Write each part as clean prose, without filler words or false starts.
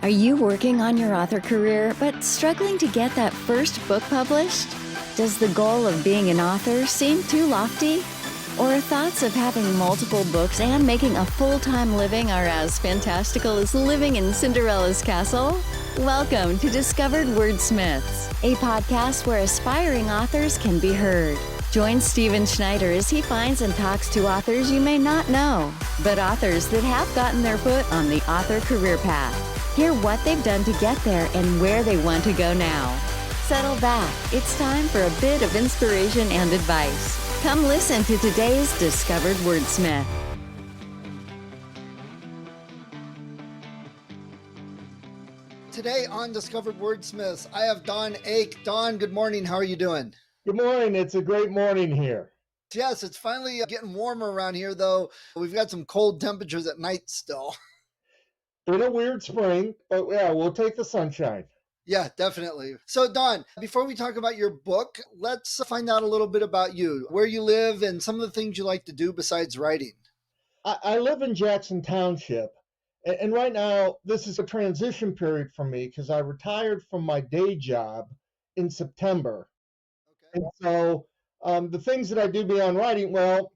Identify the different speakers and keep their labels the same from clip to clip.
Speaker 1: Are you working on your author career but struggling to get that first book published? Does the goal of being an author seem too lofty? Or thoughts of having multiple books and making a full-time living are as fantastical as living in Cinderella's castle? Welcome to Discovered Wordsmiths, a podcast where aspiring authors can be heard. Join Stephen Schneider as he finds and talks to authors you may not know, but authors that have gotten their foot on the author career path. Hear what they've done to get there and where they want to go now. Settle back. It's time for a bit of inspiration and advice. Come listen to today's Discovered Wordsmith.
Speaker 2: Today on Discovered Wordsmiths, I have Don Ake. Don, good morning. How are you doing?
Speaker 3: Good morning. It's a great morning here.
Speaker 2: Yes, it's finally getting warmer around here, though. We've got some cold temperatures at night still.
Speaker 3: Been a weird spring, but yeah, we'll take the sunshine.
Speaker 2: Yeah, definitely. So, Don, before we talk about your book, let's find out a little bit about you, where you live, and some of the things you like to do besides writing.
Speaker 3: I live in Jackson Township, and right now, this is a transition period for me because I retired from my day job in September.
Speaker 2: Okay.
Speaker 3: And so the things that I do beyond writing, well,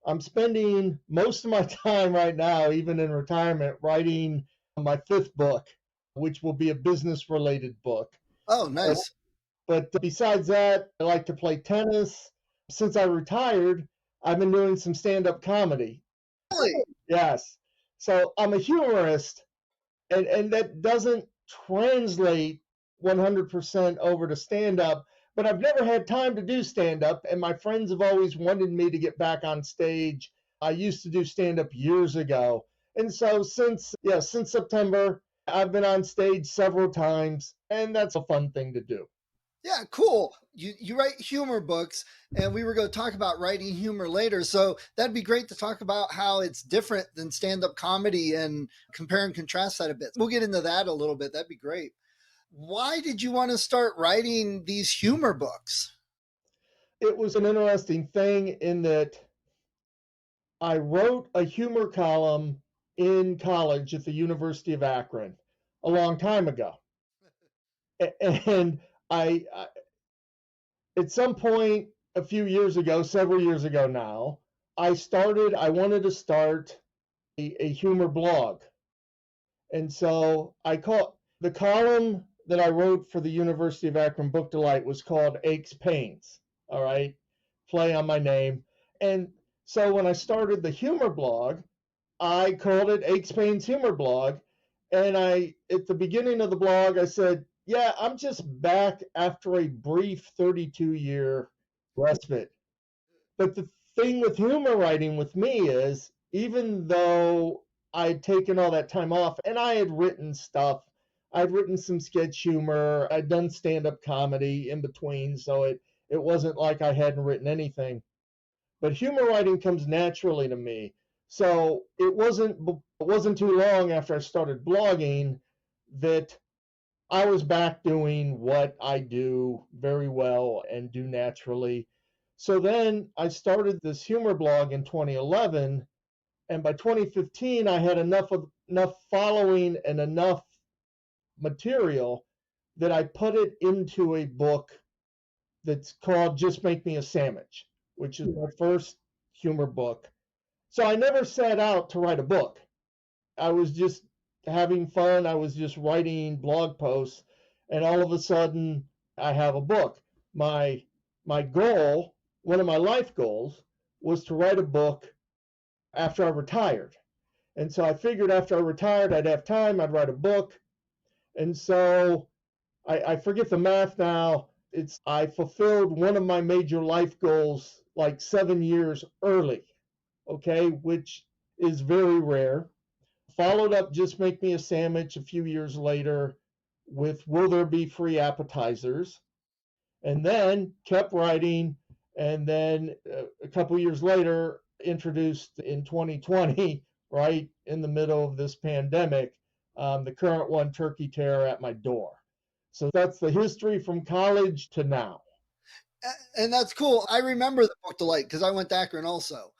Speaker 3: I'm spending most of my time right now, even in retirement, writing my fifth book, which will be a business-related book.
Speaker 2: Oh, nice.
Speaker 3: But besides that, I like to play tennis. Since I retired, I've been doing some stand-up comedy.
Speaker 2: Really?
Speaker 3: Yes. So I'm a humorist, and that doesn't translate 100% over to stand-up, but I've never had time to do stand-up, and my friends have always wanted me to get back on stage. I used to do stand-up years ago. And so since September, I've been on stage several times, and that's a fun thing to do.
Speaker 2: Yeah, cool. You write humor books, and we were going to talk about writing humor later. So that'd be great to talk about how it's different than stand-up comedy and compare and contrast that a bit. We'll get into that a little bit. That'd be great. Why did you want to start writing these humor books?
Speaker 3: It was an interesting thing in that I wrote a humor column in college at the University of Akron a long time ago. And I at some point a few years ago, several years ago now, I wanted to start a humor blog. And so the column that I wrote for the University of Akron Book Delight was called Aches Pains, all right, play on my name. And so when I started the humor blog, I called it Aches Pains Humor Blog. And at the beginning of the blog, I said, yeah, I'm just back after a brief 32-year respite. But the thing with humor writing with me is, even though I'd taken all that time off and I had written stuff, I'd written some sketch humor, I'd done stand-up comedy in between, so it wasn't like I hadn't written anything. But humor writing comes naturally to me. So it wasn't too long after I started blogging that I was back doing what I do very well and do naturally. So then I started this humor blog in 2011, and by 2015 I had enough following and enough material that I put it into a book that's called Just Make Me a Sandwich, which is my first humor book. So I never set out to write a book. I was just having fun. I was just writing blog posts, and all of a sudden I have a book. My goal, one of my life goals, was to write a book after I retired. And so I figured after I retired, I'd have time, I'd write a book. And so I forget the math now. I fulfilled one of my major life goals like 7 years early, okay, which is very rare. Followed up Just Make Me a Sandwich a few years later with Will There Be Free Appetizers? And then kept writing, and then a couple years later introduced in 2020, right in the middle of this pandemic, the current one, Turkey Terror at My Door. So that's the history from college to now.
Speaker 2: And that's cool. I remember the Book Delight because I went to Akron also.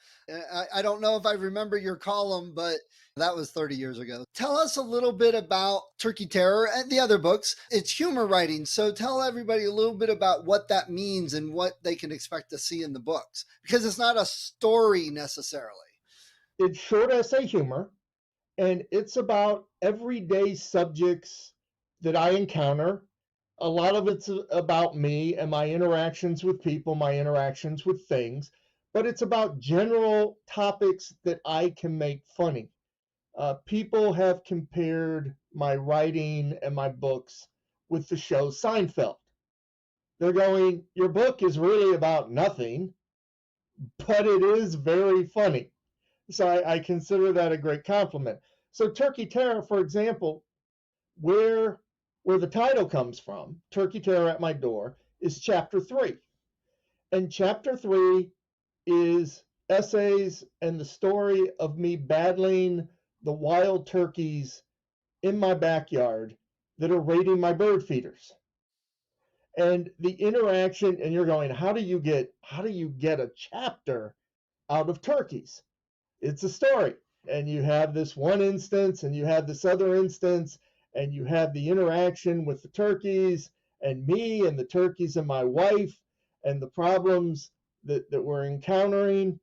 Speaker 2: I don't know if I remember your column, but that was 30 years ago. Tell us a little bit about Turkey Terror and the other books. It's humor writing. So tell everybody a little bit about what that means and what they can expect to see in the books, because it's not a story necessarily.
Speaker 3: It's short essay humor, and it's about everyday subjects that I encounter. A lot of it's about me and my interactions with people, my interactions with things, but it's about general topics that I can make funny. People have compared my writing and my books with the show Seinfeld. They're going, your book is really about nothing, but it is very funny. So I consider that a great compliment. So Turkey Terror, for example, where the title comes from, Turkey Terror at My Door, is chapter 3. And chapter 3 is essays and the story of me battling the wild turkeys in my backyard that are raiding my bird feeders. And the interaction, and you're going, how do you get a chapter out of turkeys? It's a story. And you have this one instance and you have this other instance and you have the interaction with the turkeys and me and the turkeys and my wife and the problems that we're encountering.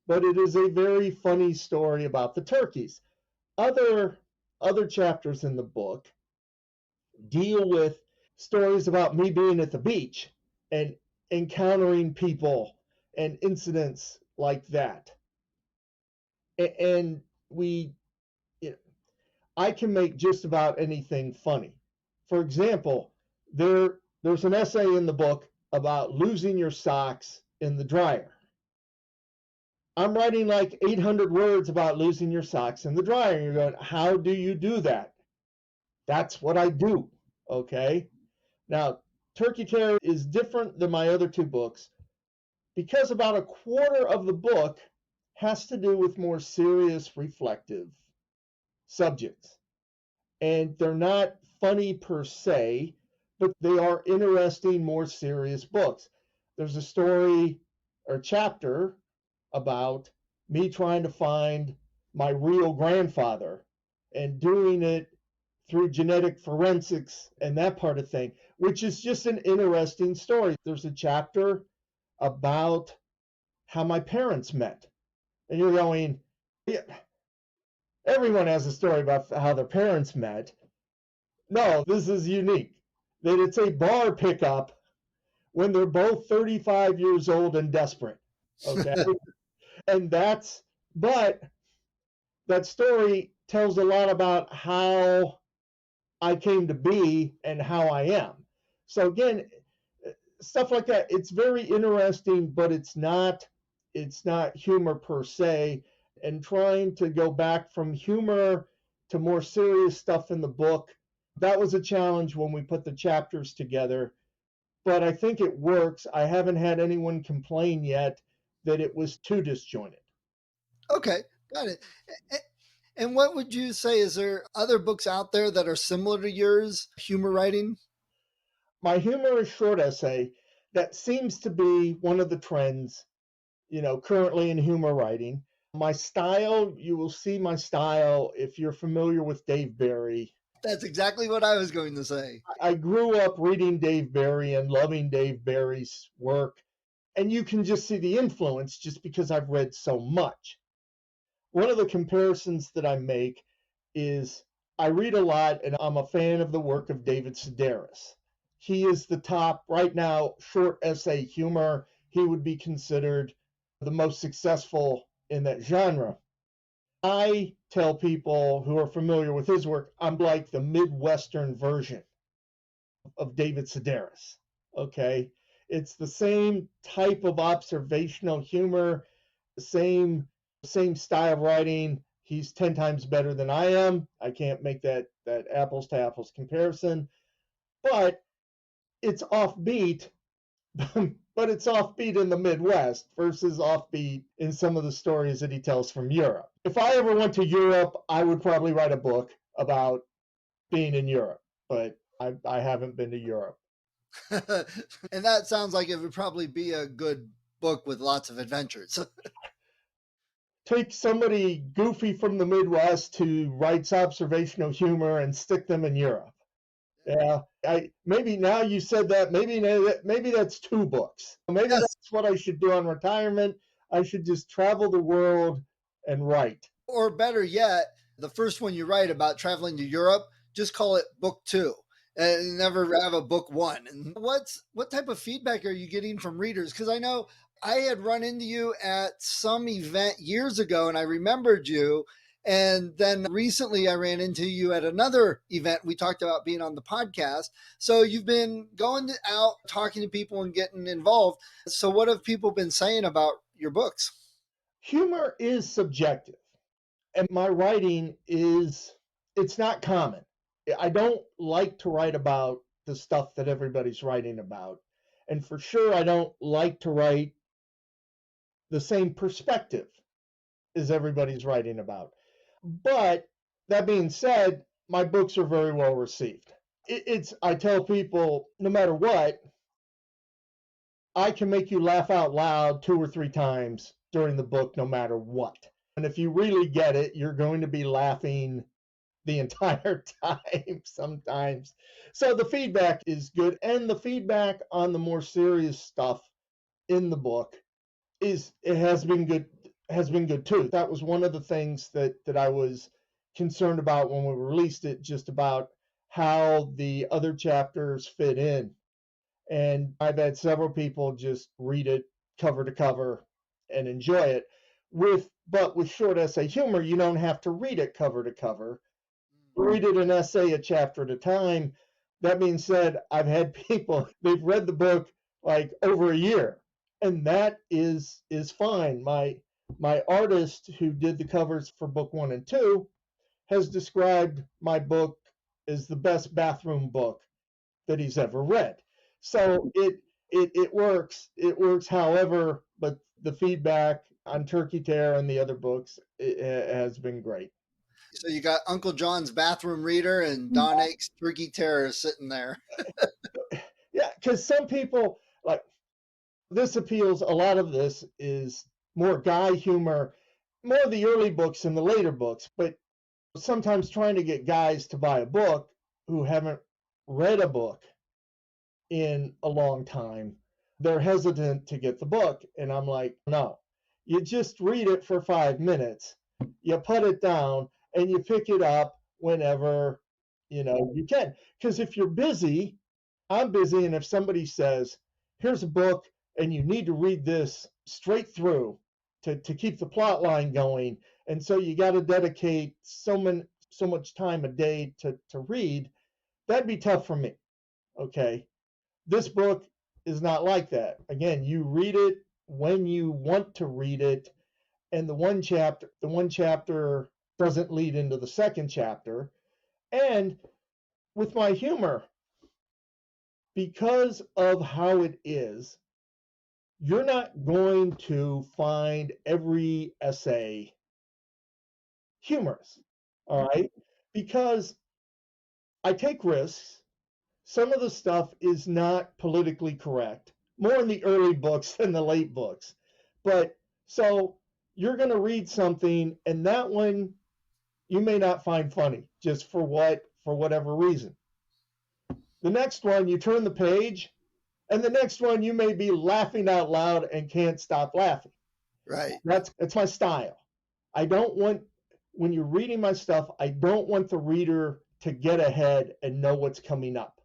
Speaker 3: But it is a very funny story about the turkeys. Other chapters in the book deal with stories about me being at the beach and encountering people and incidents like that. And we, you know, I can make just about anything funny. For example, there's an essay in the book about losing your socks in the dryer. I'm writing like 800 words about losing your socks in the dryer. And you're going, how do you do that? That's what I do. Okay. Now, Turkey Terror is different than my other two books because about a quarter of the book has to do with more serious, reflective subjects. And they're not funny per se, but they are interesting, more serious books. There's a story or chapter about me trying to find my real grandfather and doing it through genetic forensics and that part of thing, which is just an interesting story. There's a chapter about how my parents met. And you're going, yeah, everyone has a story about how their parents met. No, this is unique. That it's a bar pickup when they're both 35 years old and desperate. Okay. And but that story tells a lot about how I came to be and how I am. So again, stuff like that, it's very interesting, but it's not humor per se. And trying to go back from humor to more serious stuff in the book, that was a challenge when we put the chapters together. But I think it works. I haven't had anyone complain yet that it was too disjointed.
Speaker 2: Okay, got it. And what would you say, is there other books out there that are similar to yours, humor writing?
Speaker 3: My humor is short essay. That seems to be one of the trends, currently in humor writing. My style, you will see my style if you're familiar with Dave Barry.
Speaker 2: That's exactly what I was going to say.
Speaker 3: I grew up reading Dave Barry and loving Dave Barry's work, and you can just see the influence just because I've read so much. One of the comparisons that I make is I read a lot and I'm a fan of the work of David Sedaris. He is the top right now short essay humor. He would be considered the most successful in that genre. I tell people who are familiar with his work, I'm like the Midwestern version of David Sedaris. Okay. It's the same type of observational humor, the same style of writing. He's 10 times better than I am. I can't make that apples to apples comparison, but it's offbeat, but it's offbeat in the Midwest versus offbeat in some of the stories that he tells from Europe. If I ever went to Europe, I would probably write a book about being in Europe, but I haven't been to Europe.
Speaker 2: And that sounds like it would probably be a good book with lots of adventures.
Speaker 3: take somebody goofy from the Midwest who writes observational humor and stick them in Europe. Yeah, maybe now you said that, maybe that's 2 books. Maybe
Speaker 2: Yes.
Speaker 3: that's what I should do on retirement. I should just travel the world and write.
Speaker 2: Or better yet, the first one you write about traveling to Europe, just call it book 2 and never have a book 1. And what type of feedback are you getting from readers? Because I know I had run into you at some event years ago and I remembered you. And then recently I ran into you at another event. We talked about being on the podcast. So you've been going out, talking to people and getting involved. So what have people been saying about your books?
Speaker 3: Humor is subjective, and my writing it's not common. I don't like to write about the stuff that everybody's writing about. And for sure, I don't like to write the same perspective as everybody's writing about. But that being said, my books are very well received. I tell people, no matter what, I can make you laugh out loud 2 or 3 times during the book, no matter what. And if you really get it, you're going to be laughing the entire time sometimes. So the feedback is good. And the feedback on the more serious stuff in the book has been good too. That was one of the things that I was concerned about when we released it, just about how the other chapters fit in. And I've had several people just read it cover to cover and enjoy it. But with short essay humor, you don't have to read it cover to cover. Read it an essay a chapter at a time. That being said, I've had people, they've read the book like over a year, and that is fine. My artist who did the covers for book 1 and 2 has described my book as the best bathroom book that he's ever read. So it works. It works, however, but the feedback on Turkey Tear and the other books has been great.
Speaker 2: So you got Uncle John's bathroom reader and Don Ake's Turkey Terror sitting there.
Speaker 3: Yeah, because some people, like, this appeals, a lot of this is more guy humor, more of the early books and the later books, but sometimes trying to get guys to buy a book who haven't read a book in a long time, they're hesitant to get the book. And I'm like, no, you just read it for 5 minutes, you put it down, and you pick it up whenever you can. Because if you're busy, I'm busy, and if somebody says, here's a book and you need to read this straight through to keep the plot line going, and so you got to dedicate so much time a day to read, that'd be tough for me. Okay, this book is not like that. Again, you read it when you want to read it, and the one chapter doesn't lead into the second chapter. And with my humor, because of how it is, you're not going to find every essay humorous, all right? Because I take risks. Some of the stuff is not politically correct, more in the early books than the late books. But so you're going to read something, and that one you may not find funny, just for whatever reason. The next one, you turn the page, and the next one you may be laughing out loud and can't stop laughing.
Speaker 2: Right.
Speaker 3: That's my style. I don't want, when you're reading my stuff, I don't want the reader to get ahead and know what's coming up.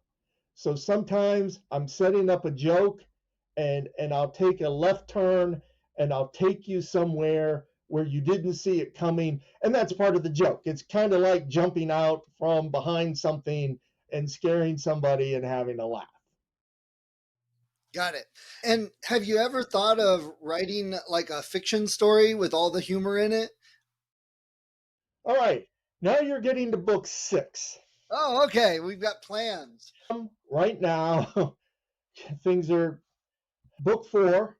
Speaker 3: So sometimes I'm setting up a joke, and I'll take a left turn and I'll take you somewhere where you didn't see it coming, and that's part of the joke. It's kind of like jumping out from behind something and scaring somebody and having a laugh.
Speaker 2: Got it. And have you ever thought of writing like a fiction story with all the humor in it?
Speaker 3: All right, now you're getting to book 6.
Speaker 2: Oh, okay. We've got plans.
Speaker 3: Right now, things are, book 4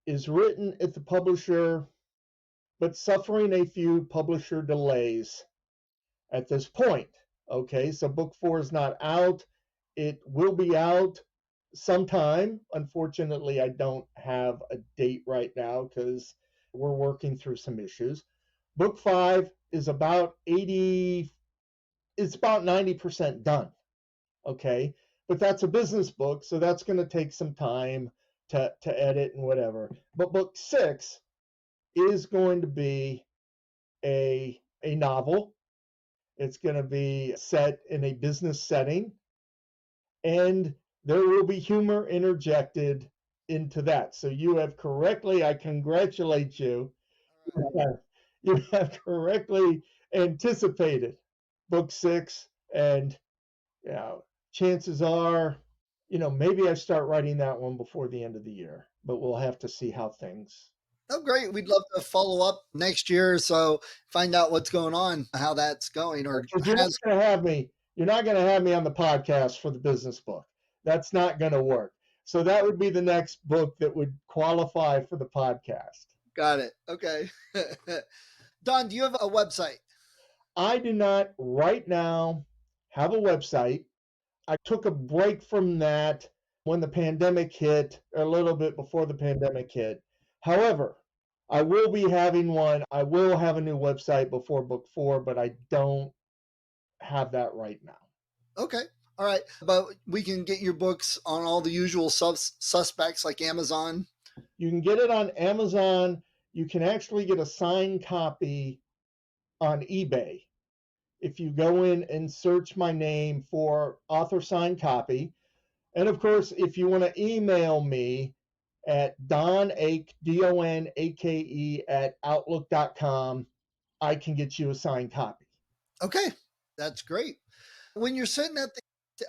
Speaker 3: is written at the publisher, but suffering a few publisher delays at this point. Okay, so book 4 is not out. It will be out sometime. Unfortunately, I don't have a date right now because We're working through some issues. Book 5 is about 80, it's about 90% done. Okay. But that's a business book, so that's going to take some time to edit and whatever. But book 6 is going to be a novel. It's going to be set in a business setting, and there will be humor interjected into that. So you have correctly, I congratulate you. You have correctly anticipated book 6, and you know, chances are, maybe I start writing that one before the end of the year, but we'll have to see how things.
Speaker 2: Oh, great. We'd love to follow up next year or so, find out what's going on, how that's going, or
Speaker 3: Because you're not
Speaker 2: has.
Speaker 3: going to have me. You're not going to have me on the podcast for the business book. That's not going to work. So that would be the next book that would qualify for the podcast.
Speaker 2: Got it. Okay. Don, do you have a website?
Speaker 3: I do not right now have a website. I took a break from that when the pandemic hit, a little bit before the pandemic hit. However, I will be having one. I will have a new website before book 4, but I don't have that right now.
Speaker 2: Okay. All right. But we can get your books on all the usual suspects like Amazon.
Speaker 3: You can get it on Amazon. You can actually get a signed copy on eBay. If you go in and search my name for author signed copy. And of course, if you want to email me at donake, DONAKE at outlook.com, I can get you a signed copy.
Speaker 2: Okay. That's great. When you're sitting at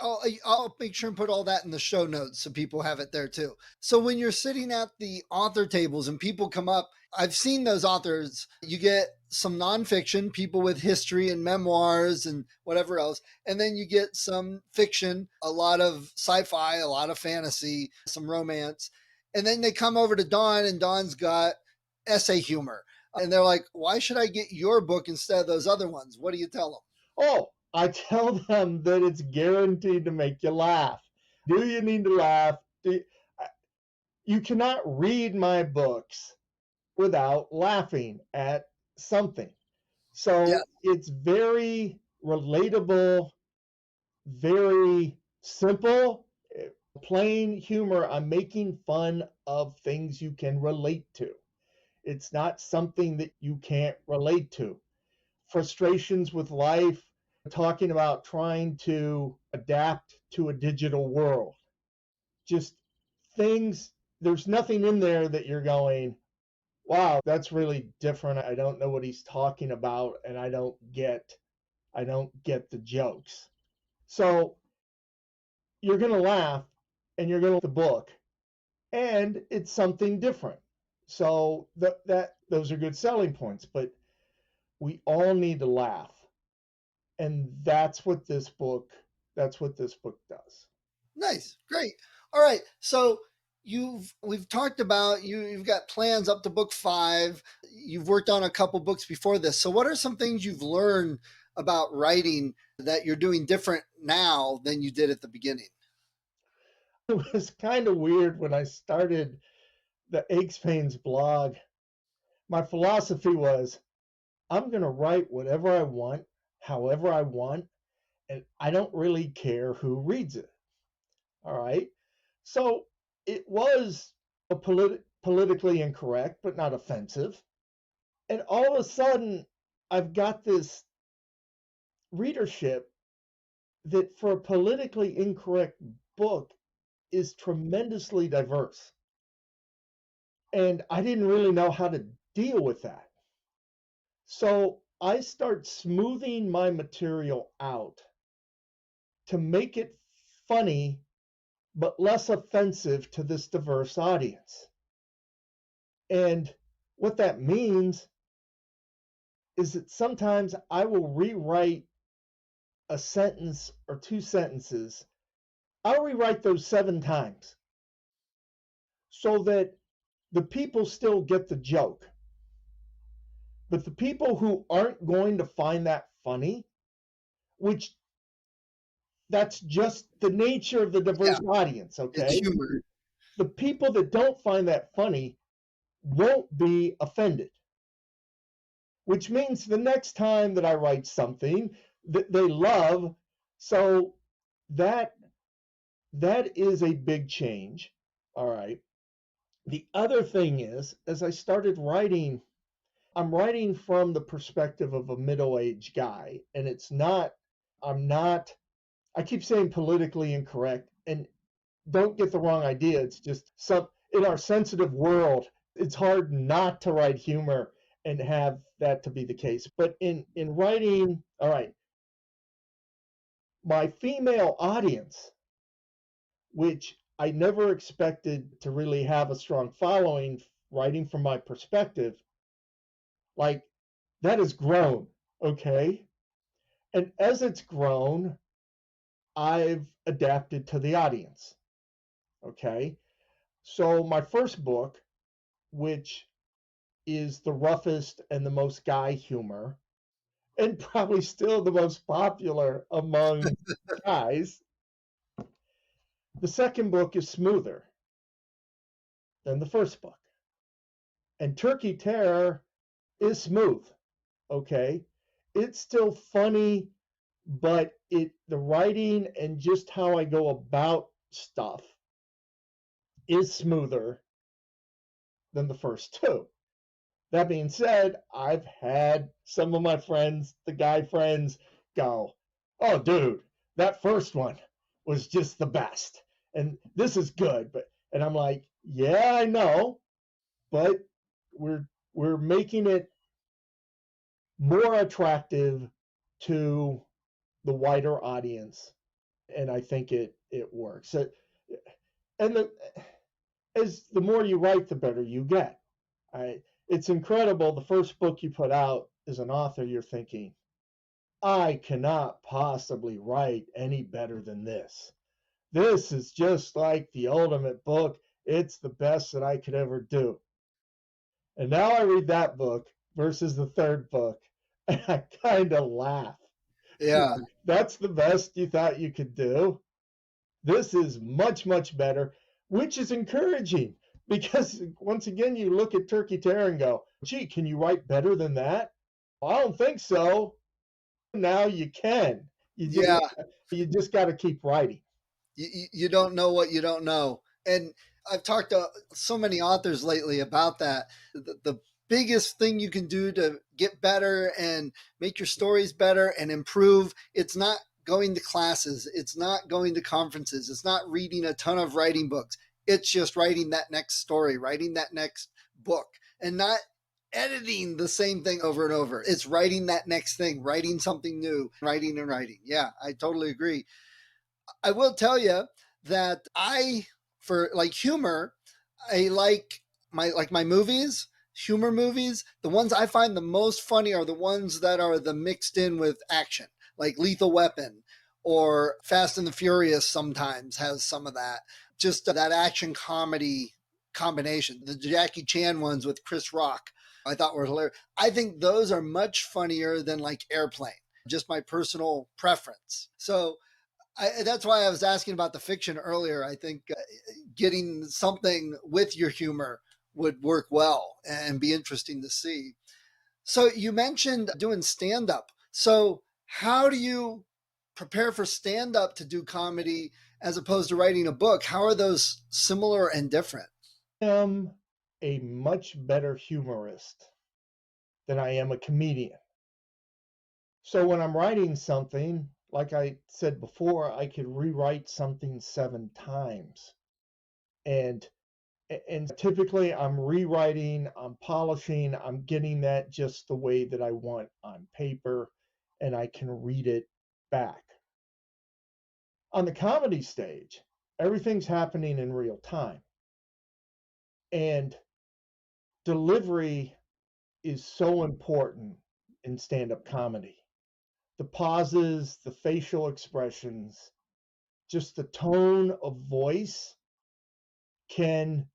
Speaker 2: I'll make sure and put all that in the show notes so people have it there too. So when you're sitting at the author tables and people come up, I've seen those authors. You get some nonfiction, people with history and memoirs and whatever else. And then you get some fiction, a lot of sci-fi, a lot of fantasy, some romance. And then they come over to Don, and Don's got essay humor. And they're like, why should I get your book instead of those other ones? What do you tell them?
Speaker 3: Oh, I tell them that it's guaranteed to make you laugh. Do you need to laugh? You cannot read my books without laughing at something. So
Speaker 2: Yeah.
Speaker 3: It's very relatable, very simple, plain humor. I'm making fun of things you can relate to. It's not something that you can't relate to. Frustrations with life, talking about trying to adapt to a digital world. Just things, there's nothing in there that you're going, wow, that's really different. I don't know what he's talking about, and I don't get the jokes. So you're going to laugh, and you're going to like the book, and it's something different. So those are good selling points, but we all need to laugh. And that's what this book does.
Speaker 2: Nice. Great. All right. So we've talked about you've got plans up to book 5. You've worked on a couple books before this. So what are some things you've learned about writing that you're doing different now than you did at the beginning?
Speaker 3: It was kind of weird when I started the Aches Pains blog. My philosophy was, I'm going to write whatever I want, however I want, and I don't really care who reads it. All right. So it was a politically incorrect, but not offensive. And all of a sudden, I've got this readership that for a politically incorrect book is tremendously diverse. And I didn't really know how to deal with that. So I start smoothing my material out to make it funny, but less offensive to this diverse audience. And what that means is that sometimes I will rewrite a sentence or 2 sentences. I'll rewrite those 7 times so that the people still get the joke. But the people who aren't going to find that funny, which that's just the nature of the diverse audience, okay?
Speaker 2: It's humor.
Speaker 3: The people that don't find that funny won't be offended, which means the next time that I write something that they love, so that is a big change. All right. The other thing is, as I started writing, I'm writing from the perspective of a middle-aged guy, and I'm not, I keep saying politically incorrect, and don't get the wrong idea. It's just in our sensitive world, it's hard not to write humor and have that to be the case. But in writing, all right, my female audience, which I never expected to really have a strong following, writing from my perspective, like that has grown, okay? And as it's grown, I've adapted to the audience, okay? So my first book, which is the roughest and the most guy humor, and probably still the most popular among guys, the second book is smoother than the first book. And Turkey Terror is smooth, okay? It's still funny, but the writing and just how I go about stuff is smoother than the first two. That being said, I've had some of my friends, the guy friends, go, "Oh, dude, that first one was just the best, and this is good." And I'm like, "Yeah, I know, but we're making it more attractive to the wider audience, and I think it works." And as the more you write, the better you get. It's incredible. The first book you put out as an author, you're thinking, I cannot possibly write any better than this. This is just like the ultimate book. It's the best that I could ever do. And now I read that book versus the third book, and I kind of laugh.
Speaker 2: Yeah.
Speaker 3: That's the best you thought you could do. This is much, much better, which is encouraging because once again, you look at Turkey Terror and go, gee, can you write better than that? Well, I don't think so. Now you can.
Speaker 2: Yeah.
Speaker 3: You just got to keep writing.
Speaker 2: You don't know what you don't know. And I've talked to so many authors lately about that. The biggest thing you can do to get better and make your stories better and improve, it's not going to classes, it's not going to conferences, it's not reading a ton of writing books. It's just writing that next story, writing that next book, and not editing the same thing over and over. It's writing that next thing, writing something new, writing and writing. Yeah, I totally agree. I will tell you that for like humor, I like my movies, humor movies. The ones I find the most funny are the ones that are the mixed in with action, like Lethal Weapon or Fast and the Furious. Sometimes has some of that, just that action comedy combination. The Jackie Chan ones with Chris Rock, I thought were hilarious. I think those are much funnier than like Airplane. Just my personal preference. So that's why I was asking about the fiction earlier. I think getting something with your humor would work well and be interesting to see. So you mentioned doing stand up. So how do you prepare for stand up to do comedy as opposed to writing a book? How are those similar and different?
Speaker 3: I am a much better humorist than I am a comedian. So when I'm writing something, like I said before, I could rewrite something 7 times. And typically I'm rewriting, I'm polishing, I'm getting that just the way that I want on paper, and I can read it back. On the comedy stage, everything's happening in real time. And delivery is so important in stand-up comedy. The pauses, the facial expressions, just the tone of voice can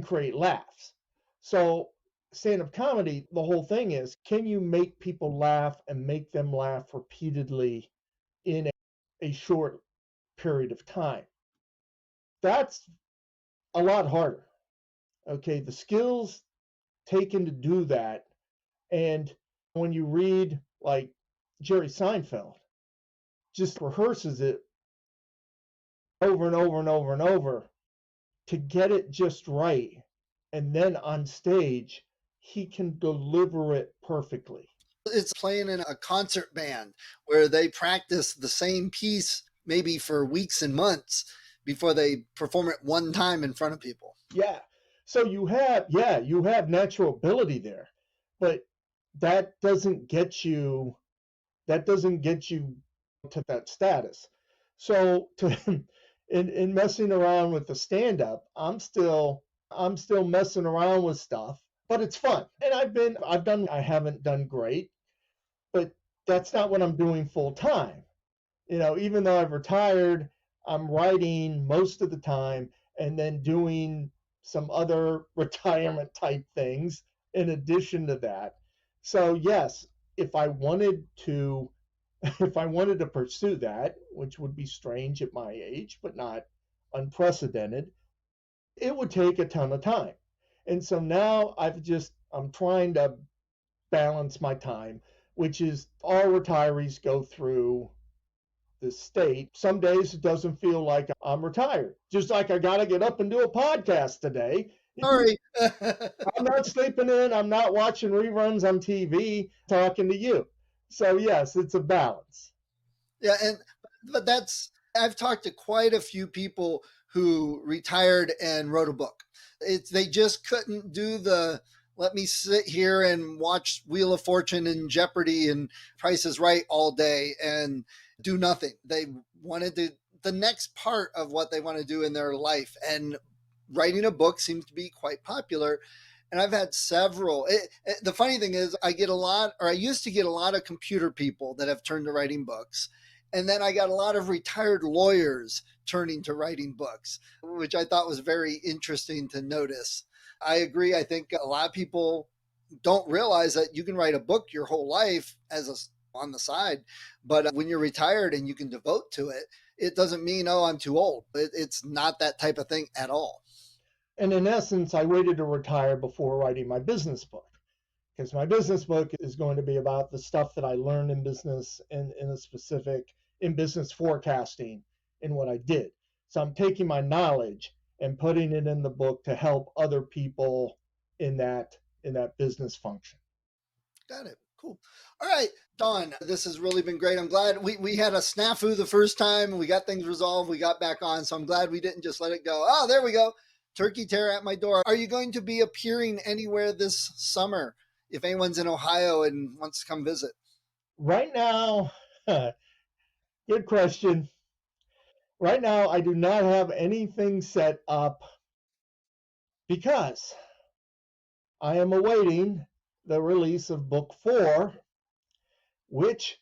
Speaker 3: create laughs. So stand-up comedy, the whole thing is, can you make people laugh and make them laugh repeatedly in a short period of time? That's a lot harder. Okay, the skills taken to do that. And when you read like Jerry Seinfeld, just rehearses it over and over and over and over to get it just right. And then on stage, he can deliver it perfectly.
Speaker 2: It's playing in a concert band where they practice the same piece maybe for weeks and months before they perform it one time in front of people.
Speaker 3: Yeah. So you have natural ability there, but that doesn't get you to that status. So in messing around with the stand up, I'm still messing around with stuff, but it's fun. And I haven't done great, but that's not what I'm doing full time. Even though I've retired, I'm writing most of the time and then doing some other retirement type things in addition to that. So yes, if I wanted to if I wanted to pursue that, which would be strange at my age, but not unprecedented, it would take a ton of time. And so now I'm trying to balance my time, which is all retirees go through the state. Some days it doesn't feel like I'm retired. Just like I got to get up and do a podcast today.
Speaker 2: Sorry.
Speaker 3: I'm not sleeping in. I'm not watching reruns on TV talking to you. So yes, it's a balance.
Speaker 2: Yeah, but I've talked to quite a few people who retired and wrote a book. They just couldn't do the let me sit here and watch Wheel of Fortune and Jeopardy and Price is Right all day and do nothing. They wanted the next part of what they want to do in their life. And writing a book seems to be quite popular. And I've had several. The funny thing is, I used to get a lot of computer people that have turned to writing books. And then I got a lot of retired lawyers turning to writing books, which I thought was very interesting to notice. I agree. I think a lot of people don't realize that you can write a book your whole life on the side. But when you're retired and you can devote to it, it doesn't mean, oh, I'm too old. It's not that type of thing at all.
Speaker 3: And in essence, I waited to retire before writing my business book, because my business book is going to be about the stuff that I learned in business in business forecasting in what I did. So I'm taking my knowledge and putting it in the book to help other people in that business function.
Speaker 2: Got it. Cool. All right, Don, this has really been great. I'm glad we had a snafu the first time. We got things resolved. We got back on. So I'm glad we didn't just let it go. Oh, there we go. Turkey tear at my door. Are you going to be appearing anywhere this summer if anyone's in Ohio and wants to come visit?
Speaker 3: Right now, good question. Right now, I do not have anything set up because I am awaiting the release of book 4, which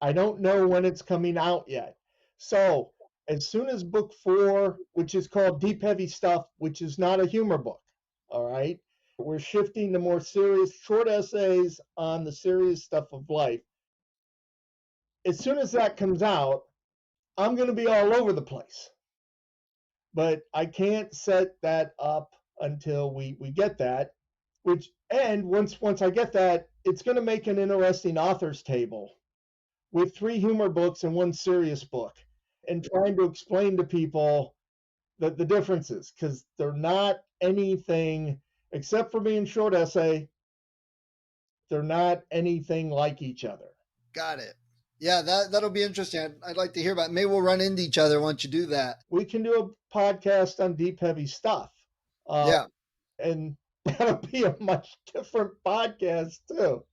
Speaker 3: I don't know when it's coming out yet. So as soon as book 4, which is called Deep Heavy Stuff, which is not a humor book, all right? We're shifting to more serious short essays on the serious stuff of life. As soon as that comes out, I'm going to be all over the place. But I can't set that up until we get that, and once I get that, it's going to make an interesting authors table with 3 humor books and 1 serious book, and trying to explain to people the differences, because they're not anything, except for being short essay, they're not anything like each other.
Speaker 2: Got it. Yeah, that'll be interesting. I'd like to hear about it. Maybe we'll run into each other once you do that.
Speaker 3: We can do a podcast on Deep Heavy Stuff.
Speaker 2: Yeah.
Speaker 3: And that'll be a much different podcast too.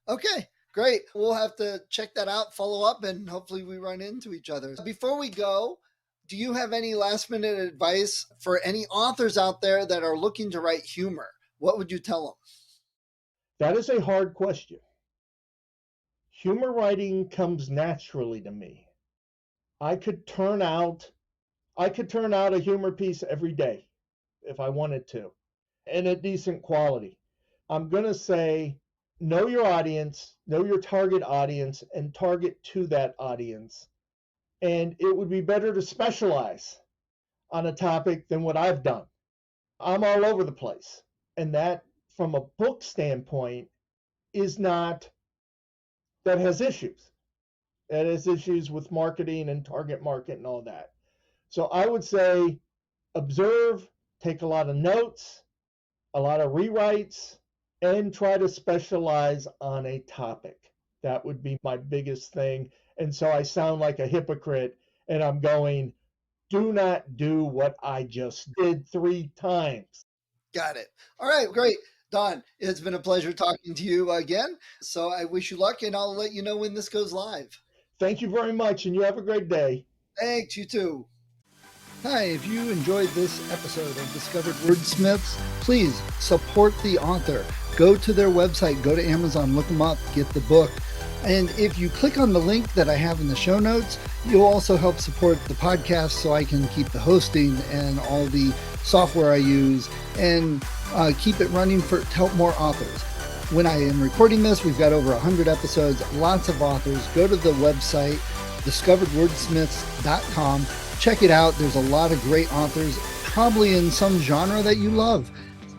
Speaker 2: Okay, great. We'll have to check that out, follow up, and hopefully we run into each other. Before we go, do you have any last minute advice for any authors out there that are looking to write humor? What would you tell them?
Speaker 3: That is a hard question. Humor writing comes naturally to me. I could turn out a humor piece every day if I wanted to, and at decent quality. I'm going to say, know your audience, know your target audience, and target to that audience. And it would be better to specialize on a topic than what I've done. I'm all over the place, and that from a book standpoint is not, that has issues. It has issues with marketing and target market and all that. So I would say observe, take a lot of notes, a lot of rewrites, and try to specialize on a topic. That would be my biggest thing. And so I sound like a hypocrite and I'm going, do not do what I just did 3 times.
Speaker 2: Got it. All right, great. Don, it's been a pleasure talking to you again. So I wish you luck, and I'll let you know when this goes live.
Speaker 3: Thank you very much, and you have a great day.
Speaker 2: Thanks, you too. Hi, if you enjoyed this episode of Discovered Wordsmiths, please support the author. Go to their website, go to Amazon, look them up, get the book. And if you click on the link that I have in the show notes, you'll also help support the podcast so I can keep the hosting and all the software I use and keep it running to help more authors. When I am recording this, we've got over 100 episodes, lots of authors. Go to the website, discoveredwordsmiths.com. Check it out. There's a lot of great authors, probably in some genre that you love.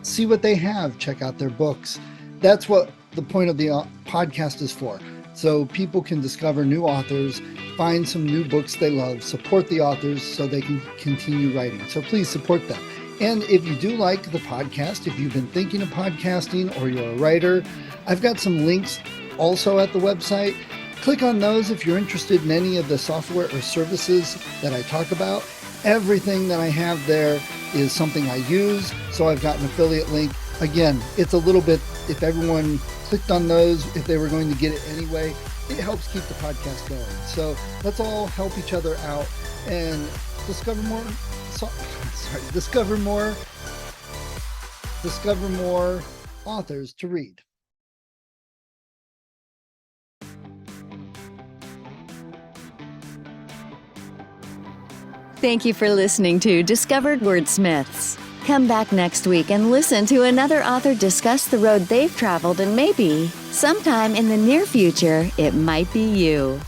Speaker 2: See what they have. Check out their books. That's what the point of the podcast is for. So people can discover new authors, find some new books they love, support the authors so they can continue writing. So please support them. And if you do like the podcast, if you've been thinking of podcasting or you're a writer, I've got some links also at the website. Click on those if you're interested in any of the software or services that I talk about. Everything that I have there is something I use. So I've got an affiliate link. Again, it's a little bit, if everyone clicked on those, if they were going to get it anyway, it helps keep the podcast going. So let's all help each other out and discover more authors to read.
Speaker 1: Thank you for listening to Discovered Wordsmiths. Come back next week and listen to another author discuss the road they've traveled, and maybe, sometime in the near future, it might be you.